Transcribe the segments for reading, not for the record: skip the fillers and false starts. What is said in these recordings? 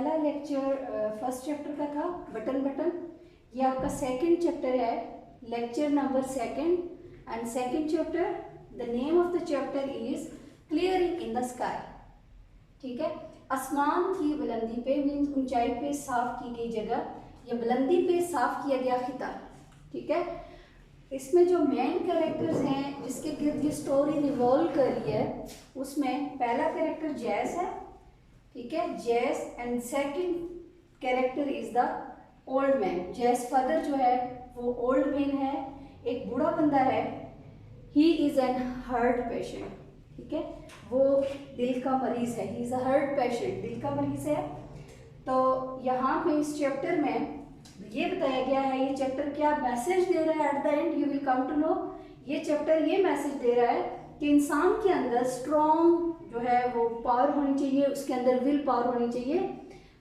पहला lecture first chapter का था बटन बटन। ये आपका सेकंड चैप्टर है, lecture number second. And second chapter, the name of the chapter is clearing in the sky. ठीक है, आसमान की बुलंदी पे मीन्स ऊंचाई पे साफ की गई जगह या बुलंदी पे साफ किया गया खिता। ठीक है, इसमें जो मेन कैरेक्टर्स हैं जिसके गिर्द ये स्टोरी रिवॉल्व कर रही है, उसमें पहला कैरेक्टर जैस है। ठीक है, जैस। And second character is the old man. जैस फादर जो है वो ओल्ड मैन है, एक बूढ़ा बंदा है। He is an heart patient. ठीक है, वो दिल का मरीज है। He is a heart patient, दिल का मरीज है। तो यहाँ पे इस चैप्टर में ये बताया गया है, ये चैप्टर क्या मैसेज दे रहा है at the end you will come to know. ये चैप्टर ये मैसेज दे रहा है कि इंसान के अंदर स्ट्रॉन्ग जो है वो पावर होनी चाहिए, उसके अंदर विल पावर होनी चाहिए।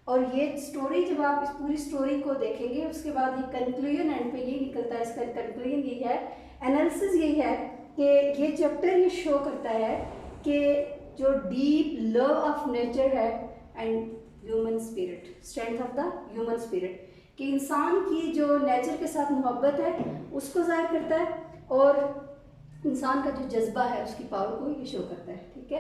और ये स्टोरी जब आप इस पूरी स्टोरी को देखेंगे उसके बाद ये कंक्लूजन एंड पे ये निकलता है, इसका कंक्लूजन यही है, एनालिसिस यही है कि ये चैप्टर ये शो करता है कि जो डीप लव ऑफ नेचर है and human spirit, strength of the human spirit, कि इंसान की जो नेचर के साथ मोहब्बत है उसको जाहिर करता है और इंसान का जो जज्बा है उसकी पावर को ये शो करता है। ठीक है,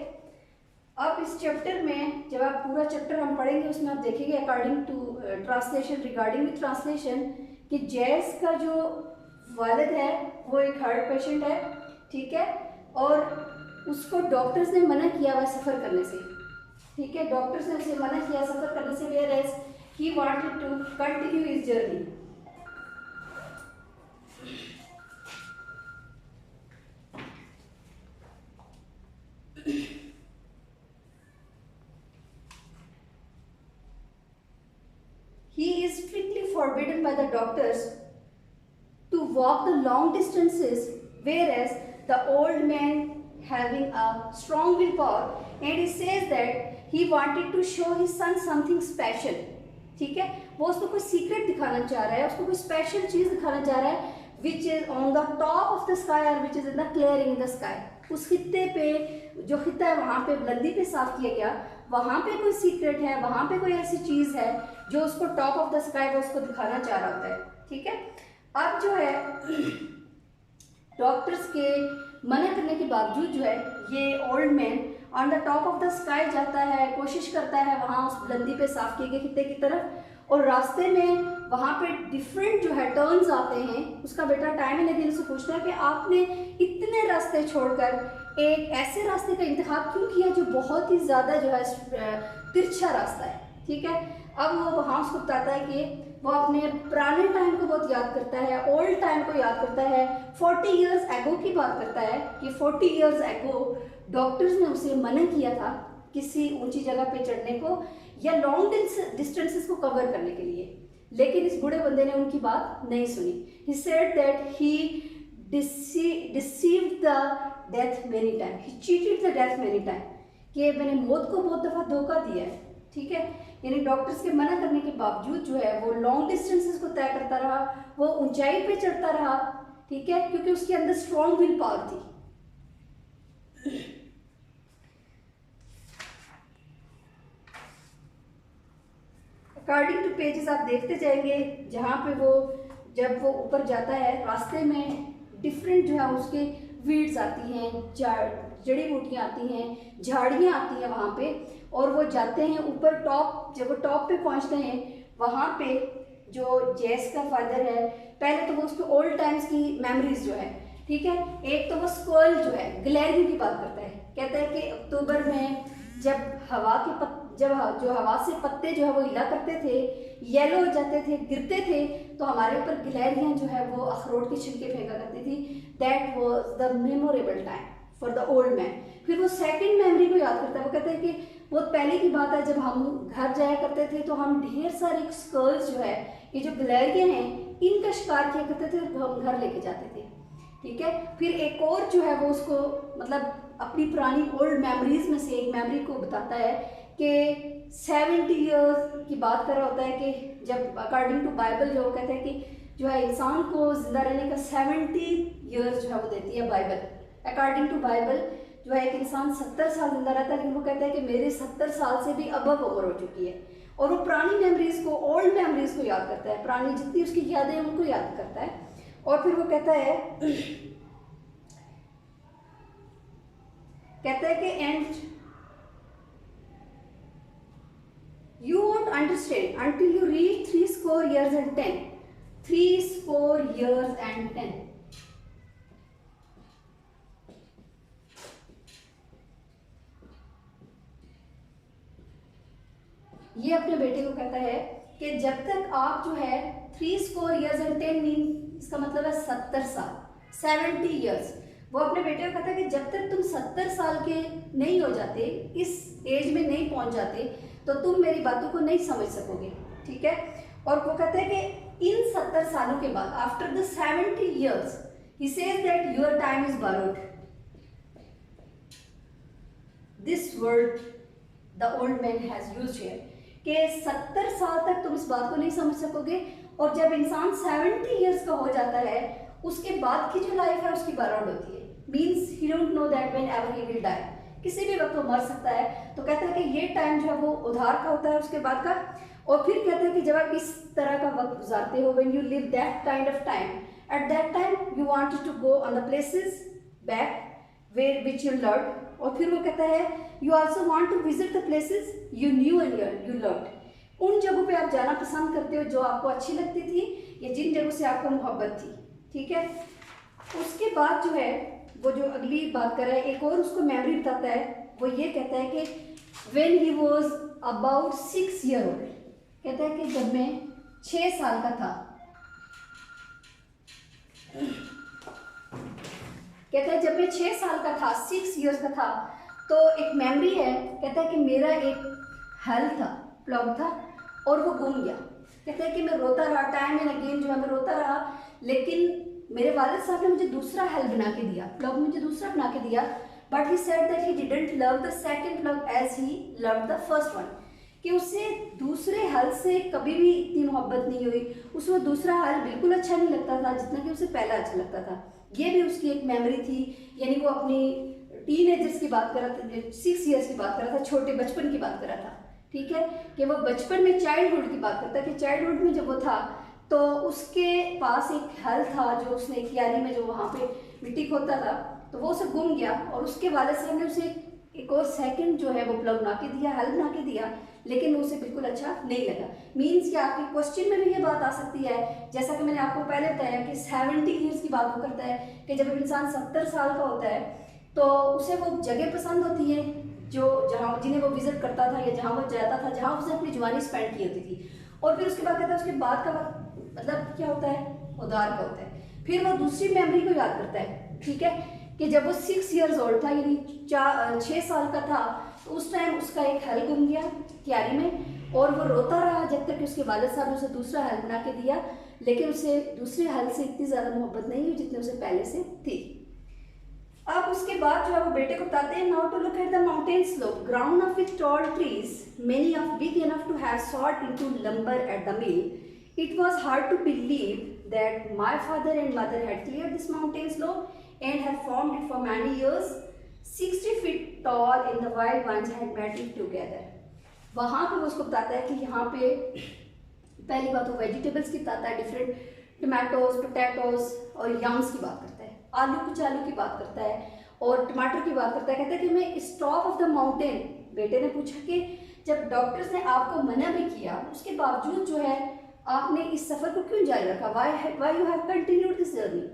अब इस चैप्टर में जब आप पूरा चैप्टर हम पढ़ेंगे उसमें आप देखेंगे according to translation, regarding with translation, कि जैस का जो वालिद है वो एक हार्ट पेशेंट है। ठीक है, और उसको डॉक्टर्स ने मना किया हुआ सफ़र करने से। ठीक है, डॉक्टर्स ने उसे मना किया सफ़र करने से, whereas he wanted to continue his journey. He is strictly forbidden by the doctors to walk the long distances, whereas the old man having a strong willpower, and he says that he wanted to show his son something special. ठीक है, वो उसको कोई secret दिखाना चाह रहा है, उसको कोई स्पेशल चीज दिखाना चाह रहा है, which is on the top of the sky और which is in the clearing in the sky. उस खित्ते पे, जो खित्ता है वहाँ पे बुलंदी पे साफ किया गया, वहाँ पे कोई सीक्रेट है, वहाँ पे कोई ऐसी चीज है जो उसको टॉप ऑफ द स्काई वो उसको दिखाना चाह रहा होता है। ठीक है, अब जो है डॉक्टर्स के मना करने के बावजूद जो है ये old man on the top of the sky जाता है, कोशिश करता है वहाँ उस बुलंदी पे साफ किए गए खित्ते की तरफ। और रास्ते में वहाँ पे डिफरेंट जो है टर्न्स आते हैं। उसका बेटा टाइम ही नहीं देने से पूछता है कि आपने इतने रास्ते छोड़कर एक ऐसे रास्ते का इंतखाब क्यों किया जो बहुत ही ज़्यादा जो है तिरछा रास्ता है। ठीक है, अब वो वहाँ उसको बताता है कि वो अपने पुराने टाइम को बहुत याद करता है, ओल्ड टाइम को याद करता है, 40 इयर्स एगो की बात करता है कि 40 इयर्स एगो डॉक्टर्स ने उसे मना किया था किसी ऊंची जगह पे चढ़ने को या लॉन्ग डिस्टेंसेस को कवर करने के लिए, लेकिन इस बूढ़े बंदे ने उनकी बात नहीं सुनी। ही said that he deceived the death many time, he cheated the death many time, कि मैंने मौत को बहुत दफ़ा धोखा दिया है। ठीक है, यानी डॉक्टर्स के मना करने के बावजूद जो है वो लॉन्ग डिस्टेंसेस को तय करता रहा, वो ऊंचाई पे चढ़ता रहा। ठीक है, क्योंकि उसके अंदर स्ट्रॉन्ग विल पावर थी। अकॉर्डिंग टू पेजेस आप देखते जाएंगे, जहाँ पे वो जब वो ऊपर जाता है रास्ते में डिफरेंट जो है उसके वीड्स आती हैं, जड़ी बूटियाँ आती हैं, झाड़ियाँ आती हैं वहाँ पे, और वो जाते हैं ऊपर टॉप। जब वो टॉप पे पहुँचते हैं वहाँ पे जो जैस का फादर है, पहले तो वो उसके ओल्ड टाइम्स की मेमोरीज जो है, ठीक है, एक तो वो स्क्वल जो है ग्लेरिंग की बात करता है, कहता है कि अक्टूबर में जब जो हवा से पत्ते जो है वो हिला करते थे, येलो हो जाते थे, गिरते थे, तो हमारे ऊपर गिलहरियाँ जो है वो अखरोट के छिलके फेंका करती थी। That was the memorable time for the old man. फिर वो सेकंड मेमोरी को याद करता है, वो कहते हैं कि बहुत पहले की बात है, जब हम घर जाया करते थे तो हम ढेर सारे स्कर्ल्स जो है, ये जो गिलहरियाँ हैं, इनका शिकार किया करते थे, तो हम घर लेके जाते थे। ठीक है, फिर एक और जो है वो उसको मतलब अपनी पुरानी ओल्ड मेमोरीज में से एक मेमोरी को बताता है कि 70 ईयर्स की बात कर रहा होता है कि जब अकॉर्डिंग टू बाइबल जो कहते हैं कि जो है इंसान को जिंदा रहने का 70 ईयर्स जो है वो देती है बाइबल। अकॉर्डिंग टू बाइबल जो है एक इंसान 70 साल जिंदा रहता है, लेकिन वो कहता है कि मेरे 70 साल से भी अबव उम्र हो चुकी है। और वो पुरानी मेमोरीज को, ओल्ड मेमोरीज को याद करता है, पुरानी जितनी उसकी यादें हैं उनको याद करता है। और फिर वो कहता है कि and you won't understand until you reach 80 years and 10. 80 years and 10. ये अपने बेटे को कहता है कि जब तक आप जो है 80 years and 10 मीन इसका मतलब है 70 साल, 70 years। वो अपने बेटे को कहता है कि जब तक तुम 70 साल के नहीं हो जाते, इस एज में नहीं पहुंच जाते, तो तुम मेरी बातों को नहीं समझ सकोगे, ठीक है। और वो कहते हैं कि इन 70 सालों के बाद, after the 70 years, he says that your time is borrowed. This word the old man has used here, कि 70 साल तक तुम इस बात को नहीं समझ सकोगे, और जब इंसान 70 years का हो जाता है, उसके बाद की जो लाइफ है उसकी borrowed होती है। Means he don't know that whenever he will die, किसी भी वक्त वो मर सकता है। तो कहता है कि ये टाइम जो है वो उधार का होता है उसके बाद का। और फिर कहता है कि जब आप इस तरह का वक्त गुजारते हो, when you live that kind of time, at that time you wanted to go on the places back where which you loved। और फिर वो कहता है you also want to visit the places you knew and you loved। उन जगहों पे आप जाना पसंद करते हो जो आपको अच्छी लगती थी या जिन जगहों से आपको मोहब्बत थी, ठीक है। उसके बाद जो है वो जो अगली बात कर रहा है, एक और उसको मेमोरी बताता है। वो ये कहता है कि when he was about 6 years old, कहता है कि जब मैं 6 साल का था, कहता है जब मैं 6 साल का था, 6 years का था, तो एक मेमोरी है। कहता है कि मेरा एक हल था, प्लॉग था, और वो गुम गया। कहता है कि मैं रोता रहा, टाइम एंड अगेन जो है मैं रोता रहा, लेकिन मेरे वालिद साहब ने मुझे दूसरा हल बना के दिया, प्लग मुझे दूसरा बना के दिया। But he said that he didn't love the second plug as he loved the first one, कि उससे दूसरे हल से कभी भी इतनी मोहब्बत नहीं हुई, उसको दूसरा हल बिल्कुल अच्छा नहीं लगता था जितना कि उसे पहला अच्छा लगता था। ये भी उसकी एक मेमोरी थी, यानी वो अपनी टीनेजर्स की बात कर रहा था, 6 years की बात कर रहा था, छोटे बचपन की बात कर रहा था, ठीक है। कि वो बचपन में चाइल्डहुड की बात करता है कि चाइल्डहुड में जब वो था तो उसके पास एक हल था जो उसने क्यारी में जो वहाँ पे मिट्टी खोदता था, तो वो उसे गुम गया। और उसके वालिद साहब ने उसे एक और सेकंड जो है वो प्लग बना के दिया, हल बना के दिया, लेकिन उसे बिल्कुल अच्छा नहीं लगा। मीन्स कि आपके क्वेश्चन में भी ये बात आ सकती है, जैसा कि मैंने आपको पहले बताया कि 70 years की बात वो करता है कि जब इंसान 70 साल का होता है तो उसे वो जगह पसंद होती है जो जहाँ जिन्हें वो विजिट करता था या जहाँ वो जाता था, जहाँ उसने अपनी जवानी स्पेंड की होती थी। और फिर उसके बाद कहता है उसके बाद का वक्त मतलब क्या होता है, उधार का होता है। फिर वो दूसरी मेमोरी को याद करता है, ठीक है, कि जब वो 6 years old था, यानी 6 साल का था, तो उस टाइम उसका एक हल गुम गया क्यारी में, और वो रोता रहा जब तक कि उसके वालिद साहब ने उसे दूसरा हल बना के दिया, लेकिन उसे दूसरे हल से इतनी ज़्यादा मोहब्बत नहीं हुई जितनी उसे पहले से थी। अब उसके बाद जो है वो बेटे को बताते हैं, now to look at the mountain slope ground of with tall trees, many of big enough to have sought into lumber at the mill. It was hard to believe that my father and mother had cleared this mountain slope and had formed it for many years. 60 feet tall and the wild ones had met it together. वहाँ पे वो उसको बताता है कि यहाँ पे पहली बात वो वेजिटेबल्स की बताता है, डिफरेंट टमाटोज, पोटैटोज और यम्स की बात करता है, आलू कुचालू की बात करता है और टमाटर की बात करता है। कहता है कि मैं इस टॉप ऑफ द माउंटेन, बेटे ने पूछा कि जब डॉक्टर्स ने आपको मना भी किया उसके बावजूद जो है आपने इस सफर को क्यों जारी रखा, why you have continued this journey,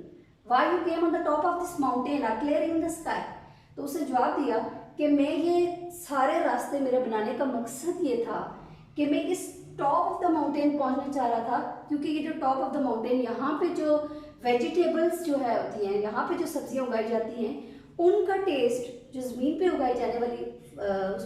why you came on the top of this mountain or clearing in the sky। तो उसे जवाब दिया कि मैं ये सारे रास्ते मेरा बनाने का मकसद ये था कि मैं इस टॉप ऑफ द माउंटेन पहुंचना चाह रहा था, क्योंकि ये जो टॉप ऑफ द माउंटेन यहाँ पे जो वेजिटेबल्स जो है होती हैं, यहाँ पे जो सब्जियाँ उगाई जाती हैं, उनका टेस्ट जो ज़मीन पे उगाई जाने वाली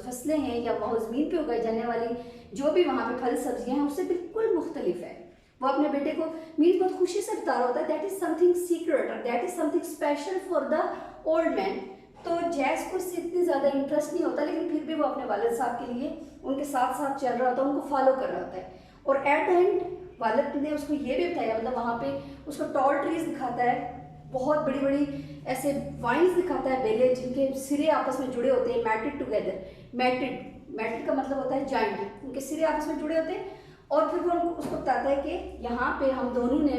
फसलें हैं या वह ज़मीन पे उगाई जाने वाली जो भी वहाँ पे फल सब्जियाँ हैं उससे बिल्कुल मुख्तलिफ है। वो अपने बेटे को मीन्स बहुत खुशी से बता रहा होता है, दैट इज़ समथिंग सीक्रेट और that is something special for the old man. तो जैस को इससे इतनी ज़्यादा इंटरेस्ट नहीं होता, लेकिन फिर भी वो अपने वालिद साहब के लिए उनके साथ साथ चल रहा होता है, उनको फॉलो कर रहा होता है। और एट द एंड वालिद ने उसको ये भी बताया, मतलब वहाँ पे उसको टॉल ट्रीज दिखाता है, बहुत बड़ी बड़ी ऐसे वाइन्स दिखाता है, बेलें जिनके सिरे आपस में जुड़े होते हैं, मैटेड टुगेदर, मैटेड मेटल का मतलब होता है जॉइंट, उनके सिरे आपस में जुड़े होते हैं। और फिर वो उसको बताता है कि यहाँ पे हम दोनों ने,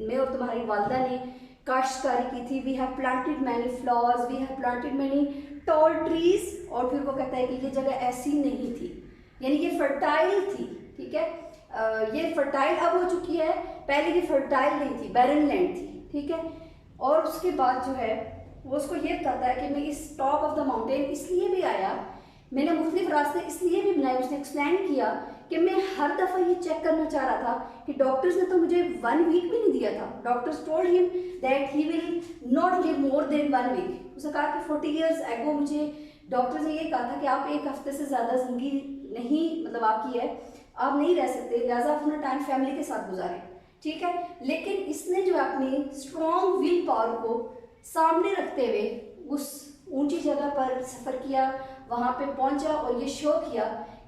मैं और तुम्हारी वालदा ने काश्तकारी की थी। We have planted many flowers, we have planted many tall trees. और फिर वो कहता है कि ये जगह ऐसी नहीं थी, यानी ये फर्टाइल थी, ठीक है। ये फर्टाइल अब हो चुकी है, पहले ये फर्टाइल नहीं थी, बैरन लैंड थी, ठीक है। और उसके बाद जो है वो उसको ये बताता है कि मैं इस टॉप ऑफ द माउंटेन इसलिए भी आया, मैंने मुख्तलिफ रास्ते इसलिए भी बनाए। उसने एक्सप्लेन किया कि मैं हर दफ़ा ये चेक करना चाह रहा था कि डॉक्टर्स ने तो मुझे 1 वीक भी नहीं दिया था। Doctors told him that he will not live more than 1 week. उसने कहा कि 40 ईयर्स एगो मुझे डॉक्टर्स ने ये कहा था कि आप 1 हफ्ते से ज़्यादा ज़िंदगी नहीं, मतलब आपकी है, आप नहीं रह सकते, लिहाजा अपना टाइम फैमिली के साथ गुजारें, ठीक है। लेकिन इसने जो अपनी स्ट्रॉन्ग विल पावर को सामने रखते हुए उस ऊंची जगह पर सफ़र किया, वहाँ पे पहुँचा और ये शो किया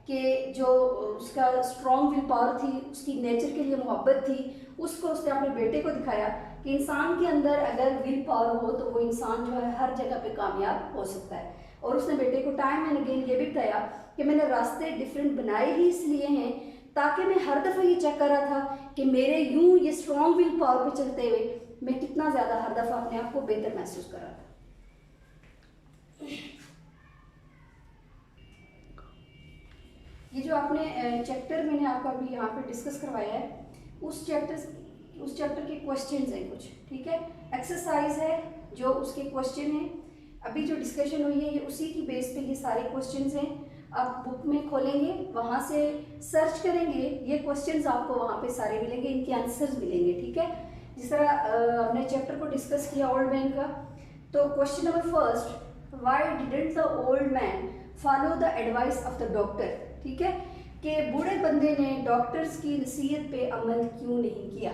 कि जो उसका स्ट्रॉन्ग विल पावर थी, उसकी नेचर के लिए मोहब्बत थी, उसको उसने अपने बेटे को दिखाया कि इंसान के अंदर अगर विल पावर हो तो वो इंसान जो है हर जगह पे कामयाब हो सकता है। और उसने बेटे को टाइम एंड अगेन ये भी बताया कि मैंने रास्ते डिफरेंट बनाए ही इसलिए हैं ताकि मैं हर दफ़ा ये चेक कर रहा था कि मेरे यूं ये स्ट्रॉन्ग विल पावर पे चलते हुए मैं कितना ज़्यादा हर दफ़ा अपने आप को बेहतर महसूस कर रहा था। ये जो आपने चैप्टर मैंने आपको अभी यहाँ पे डिस्कस करवाया है, उस चैप्टर के क्वेश्चंस हैं कुछ, ठीक है। एक्सरसाइज है जो उसके क्वेश्चन हैं, अभी जो डिस्कशन हुई है ये उसी की बेस पे ये सारे क्वेश्चंस हैं। आप बुक में खोलेंगे, वहाँ से सर्च करेंगे, ये क्वेश्चंस आपको वहाँ पे सारे मिलेंगे, इनके आंसर्स मिलेंगे, ठीक है। जिस तरह हमने चैप्टर को डिस्कस किया ओल्ड मैन का, तो question number first, why didn't the old man follow the advice of the doctor, ठीक है, कि बूढ़े बंदे ने डॉक्टर्स की नसीहत पे अमल क्यों नहीं किया,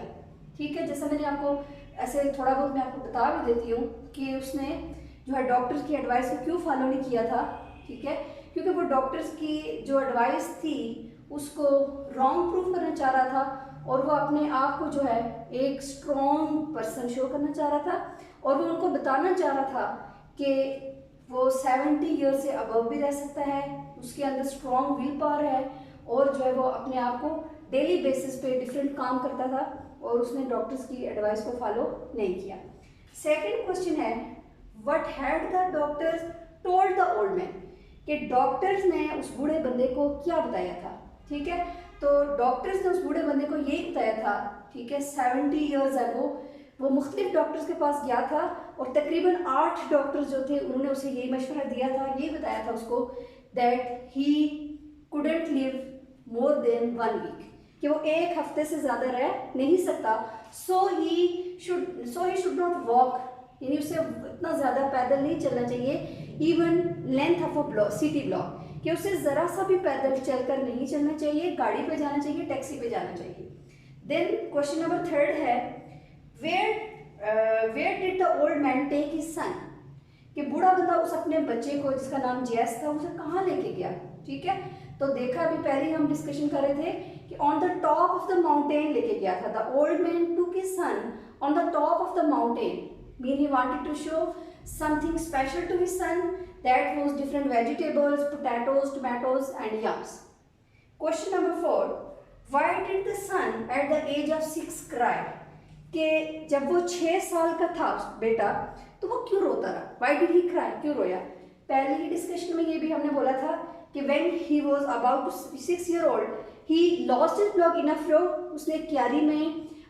ठीक है। जैसा मैंने आपको ऐसे थोड़ा बहुत मैं आपको बता भी देती हूँ कि उसने जो है डॉक्टर्स की एडवाइस को क्यों फॉलो नहीं किया था, ठीक है, क्योंकि वो डॉक्टर्स की जो एडवाइस थी उसको रॉन्ग प्रूफ करना चाह रहा था और वो अपने आप को जो है एक स्ट्रॉन्ग पर्सन शो करना चाह रहा था और वो उनको बताना चाह रहा था कि वो 70 ईयर से अबव भी रह सकता है, उसके अंदर स्ट्रॉन्ग विल पावर है और जो है वो अपने आप को डेली बेसिस पे डिफरेंट काम करता था और उसने डॉक्टर्स की एडवाइस को फॉलो नहीं किया। सेकंड क्वेश्चन है, what had the doctors told the old man, कि डॉक्टर्स ने उस बूढ़े बंदे को क्या बताया था, ठीक है। तो डॉक्टर्स ने उस बूढ़े बंदे को यही बताया था, ठीक है, 70 ईयर्स एगो वो मुख्तलिफ डॉक्टर्स के पास गया था और तकरीबन 8 डॉक्टर्स जो थे उन्होंने उसे यही मशवरा दिया था, यही बताया था उसको that he couldn't live more than 1 week, कि वो 1 हफ्ते से ज़्यादा रह नहीं सकता। So he should not walk, यानी उसे इतना ज़्यादा पैदल नहीं चलना चाहिए, even length of a block city block, कि उसे ज़रा सा भी पैदल चलकर नहीं चलना चाहिए, गाड़ी पे जाना चाहिए, टैक्सी पे जाना चाहिए। देन क्वेश्चन नंबर थर्ड है, where did the old man take his son, कि बूढ़ा बंदा उस अपने बच्चे को जिसका नाम जैस था उसे कहाँ लेके गया, ठीक है। तो देखा अभी पहले हम डिस्कशन कर रहे थे कि on the top of the mountain लेके गया था। The old man took his son on the top of the mountain, mean he wanted to show something special to his son, that was different vegetables, potatoes, tomatoes and yams. Question number 4, why did the son at the age of 6 cry, कि जब वो 6 साल का था बेटा तो वो क्यों रोता रहा, why did he cry, क्यों रोया। पहले ही डिस्कशन में ये भी हमने बोला था कि when he was about 6 year old he lost his plough in a flood, उसने क्यारी में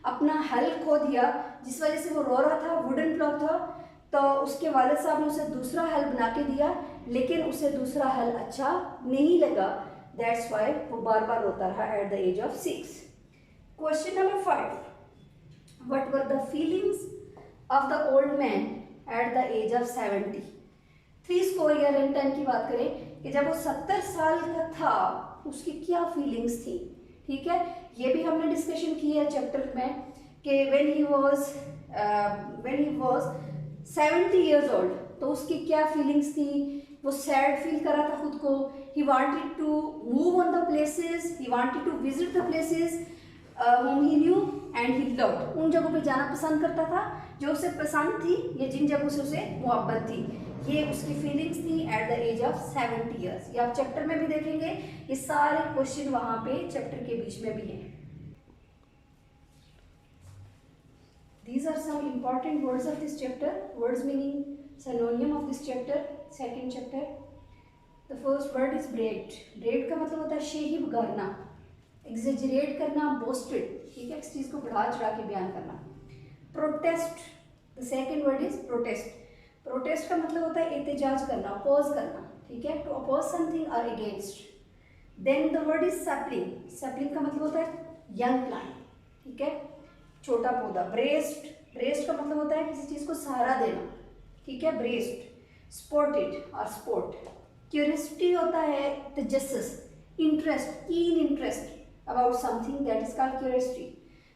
अपना हल खो दिया जिस वजह से वो रो रहा था, वुडन प्लॉग था। तो उसके वालिद साहब ने उसे दूसरा हल बना के दिया लेकिन उसे दूसरा हल अच्छा नहीं लगा, दैट्स वाई वो बार बार रोता रहा at the age of 6। Question number 5, what were the feelings of the old man at the age of 70। 3 square year and 10 की बात करें कि जब वो 70 साल का था उसकी क्या फीलिंग्स थी, ठीक है। ये भी हमने डिस्कशन की है चैप्टर में कि when he was 70 years old तो उसकी क्या फीलिंग्स थी, वो सैड फील कर रहा था खुद को, he wanted to move on the places, he wanted to visit the places, whom he knew and he loved, उन जगहों पे जाना पसंद करता था जो उसे पसंद थी या जिन जगहों से उसे मोहब्बत थी। ये उसकी फीलिंग्स थी at the age of 70 years. ये आप चैप्टर में भी देखेंगे, ये सारे क्वेश्चन वहां पे चैप्टर के बीच में भी हैं। These are some important words of this chapter, words meaning synonym of this chapter, second chapter. The first word is brag. Brag का मतलब होता है शेहिब करना, exaggerate करना, boasted, ठीक है, इस चीज को बढ़ा चढ़ा के बयान करना। Protest, the second word is protest. Protest का मतलब होता है एहतजाज करना, oppose करना, ठीक है, to oppose something or against. Then the word is sapling. Sapling का मतलब होता है young plant, ठीक है, छोटा पौधा। ब्रेस्ट, ब्रेस्ट का मतलब होता है किसी चीज को सहारा देना, ठीक है, ब्रेस्ट। स्पॉटेड और स्पोर्ट। क्यूरियोसिटी होता है तजस्सुस, interest, keen interest about something, that is called curiosity.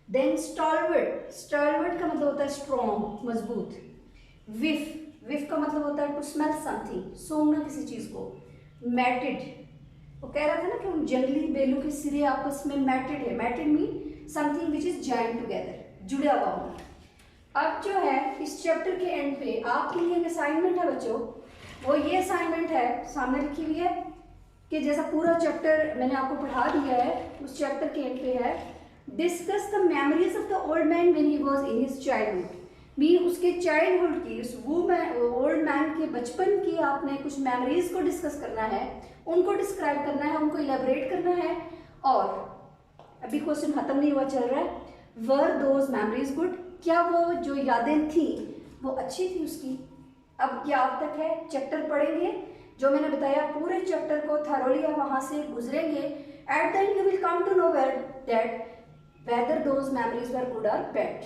Then stalwart, stalwart का मतलब होता है स्ट्रॉन्ग, मजबूत। विफ, विफ का मतलब होता है टू स्मेल समथिंग, सूंघना किसी चीज को। मैटेड, वो कह रहा था ना कि उन जंगली बेलों के सिरे आपस में मैटेड है। Matted mean something which is joined together, जुड़ा हुआ होना। अब जो है इस चैप्टर के एंड पे आपके लिए असाइनमेंट है बच्चों, वो ये असाइनमेंट है सामने लिखी हुई है कि जैसा पूरा चैप्टर मैंने आपको पढ़ा दिया है, उस चैप्टर के एंड पे है discuss the memories of the old man when he was in his childhood. भी उसके चाइल्डहुड की, उस ओल्ड मैन के बचपन की आपने कुछ मेमोरीज को डिस्कस करना है, उनको डिस्क्राइब करना है, उनको इलेबोरेट करना है। और अभी क्वेश्चन खत्म नहीं हुआ, चल रहा है। वर दोज मेमोरीज गुड, क्या वो जो यादें थी वो अच्छी थी उसकी। अब क्या अब तक है, चैप्टर पढ़ेंगे, जो मैंने बताया पूरे चैप्टर को थरोली आप वहां से गुजरेंगे। At the end you will come to know that whether those memories were good और बैड।